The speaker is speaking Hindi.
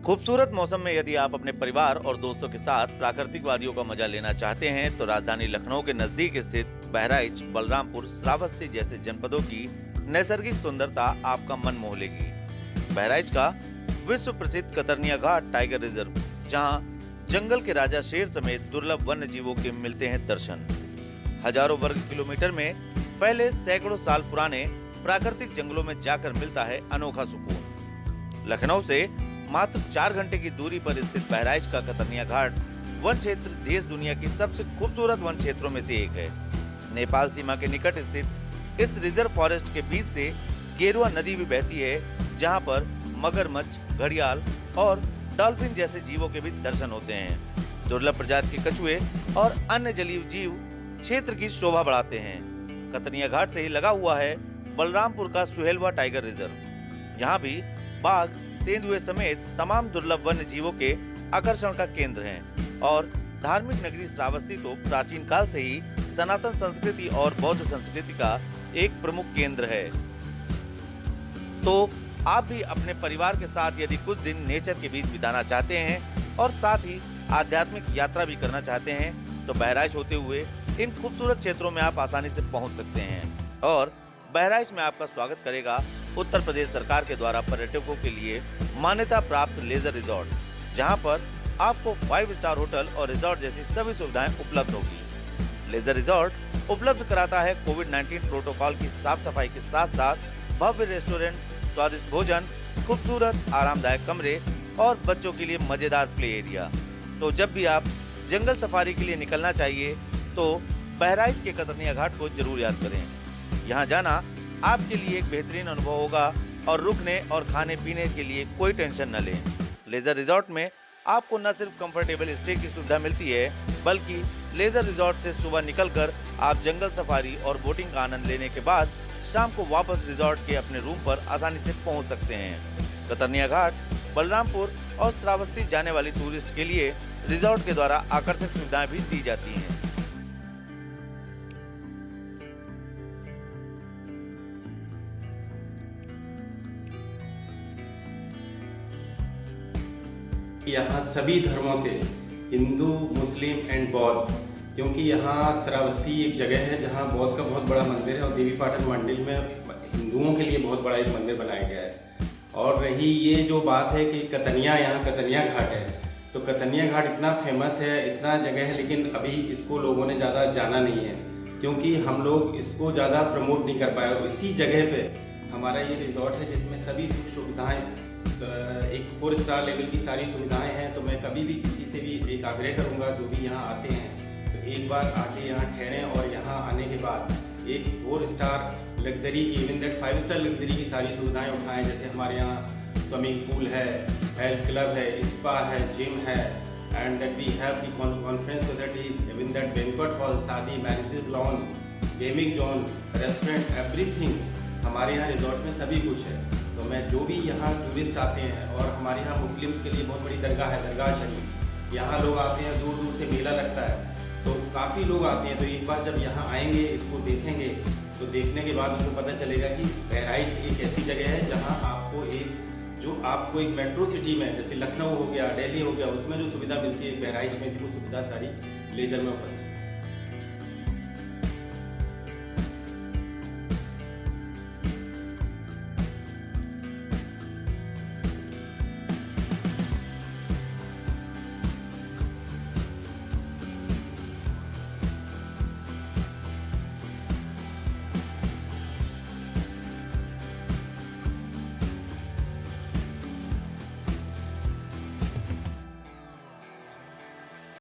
खूबसूरत मौसम में यदि आप अपने परिवार और दोस्तों के साथ प्राकृतिक वादियों का मजा लेना चाहते हैं तो राजधानी लखनऊ के नजदीक स्थित बहराइच, बलरामपुर, श्रावस्ती जैसे जनपदों की नैसर्गिक सुंदरता आपका मन मोह लेगी। बहराइच का विश्व प्रसिद्ध कतरनिया घाट टाइगर रिजर्व, जहां जंगल के राजा शेर समेत दुर्लभ वन्य जीवों के मिलते हैं दर्शन। हजारों वर्ग किलोमीटर में फैले सैकड़ों साल पुराने प्राकृतिक जंगलों में जाकर मिलता है अनोखा सुकून। लखनऊ से मात्र 4 घंटे की दूरी पर स्थित बहराइच का कतरनिया घाट वन क्षेत्र देश दुनिया की सबसे खूबसूरत वन क्षेत्रों में से एक है। नेपाल सीमा के निकट स्थित इस रिजर्व फॉरेस्ट के बीच से गेरुआ नदी भी बहती है, जहां पर मगरमच्छ, घड़ियाल और डॉल्फिन जैसे जीवों के भी दर्शन होते हैं। दुर्लभ प्रजाति के कछुए और अन्य जलीय जीव क्षेत्र की शोभा बढ़ाते हैं। कतरनिया घाट से ही लगा हुआ है बलरामपुर का सुहेलवा टाइगर रिजर्व। यहाँ भी बाघ, तेंदुए समेत तमाम दुर्लभ वन्य जीवों के आकर्षण का केंद्र हैं और धार्मिक नगरी श्रावस्ती तो प्राचीन काल से ही सनातन संस्कृति और बौद्ध संस्कृति का एक प्रमुख केंद्र है। तो आप भी अपने परिवार के साथ यदि कुछ दिन नेचर के बीच बिताना चाहते हैं और साथ ही आध्यात्मिक यात्रा भी करना चाहते हैं तो बहराइच होते हुए इन खूबसूरत क्षेत्रों में आप आसानी से पहुंच सकते हैं। और बहराइच में आपका स्वागत करेगा उत्तर प्रदेश सरकार के द्वारा पर्यटकों के लिए मान्यता प्राप्त लेजर रिजॉर्ट, जहां पर आपको 5 स्टार होटल और रिजॉर्ट जैसी सभी सुविधाएं उपलब्ध होगी। लेजर रिजॉर्ट उपलब्ध कराता है कोविड-19 प्रोटोकॉल की साफ सफाई के साथ साथ भव्य रेस्टोरेंट, स्वादिष्ट भोजन, खूबसूरत आरामदायक कमरे और बच्चों के लिए मजेदार प्ले एरिया। तो जब भी आप जंगल सफारी के लिए निकलना चाहिए तो बहराइच के कतरनिया घाट को जरूर याद करें। यहाँ जाना आपके लिए एक बेहतरीन अनुभव होगा और रुकने और खाने पीने के लिए कोई टेंशन न लें। लेजर रिजॉर्ट में आपको न सिर्फ कंफर्टेबल स्टे की सुविधा मिलती है, बल्कि लेजर रिजॉर्ट से सुबह निकलकर आप जंगल सफारी और बोटिंग का आनंद लेने के बाद शाम को वापस रिजॉर्ट के अपने रूम पर आसानी से पहुंच सकते हैं। कतरनिया घाट, बलरामपुर और श्रावस्ती जाने वाली टूरिस्ट के लिए रिजॉर्ट के द्वारा आकर्षक सुविधाएं भी दी जाती हैं। यहाँ सभी धर्मों से, हिंदू, मुस्लिम एंड बौद्ध, क्योंकि यहाँ श्रावस्ती एक जगह है जहाँ बौद्ध का बहुत बड़ा मंदिर है और देवी पाटन मंदिर में हिंदुओं के लिए बहुत बड़ा एक मंदिर बनाया गया है। और रही ये जो बात है कि कतरनिया, यहाँ कतरनिया घाट है, तो कतरनिया घाट इतना फेमस है, इतना जगह है, लेकिन अभी इसको लोगों ने ज़्यादा जाना नहीं है क्योंकि हम लोग इसको ज़्यादा प्रमोट नहीं कर पाए। और इसी जगह पे हमारा ये रिजॉर्ट है जिसमें सभी सुख सुविधाएँ, एक 4 स्टार लेवल की सारी सुविधाएं हैं। तो मैं कभी भी किसी से भी एक आग्रह करूंगा जो भी यहाँ आते हैं तो एक बार आके यहाँ ठहरें और यहाँ आने के बाद एक 4 स्टार लग्जरी की, इवन दैट 5 स्टार लग्जरी की सारी सुविधाएं उठाएं। जैसे हमारे यहाँ स्विमिंग पूल है, हेल्थ क्लब है, स्पा है, जिम है, and that we have the conference facility, even that banquet hall, शादी, marriages lawn, gaming zone, restaurant, everything हमारे यहाँ रिजॉर्ट में सभी कुछ है। तो मैं जो भी यहाँ टूरिस्ट आते हैं, और हमारे यहाँ मुस्लिम्स के लिए बहुत बड़ी दरगाह है, दरगाह शरीफ, यहाँ लोग आते हैं, दूर दूर से मेला लगता है तो काफ़ी लोग आते हैं। तो एक बार जब यहाँ आएंगे, इसको देखेंगे, तो देखने के बाद उनको पता चलेगा कि बहराइच एक ऐसी जगह है जहाँ आपको एक मेट्रो सिटी में, जैसे लखनऊ हो गया, दिल्ली हो गया, उसमें जो सुविधा मिलती है बहराइच में भी वो सुविधा सारी लेजर में उपस्थित है।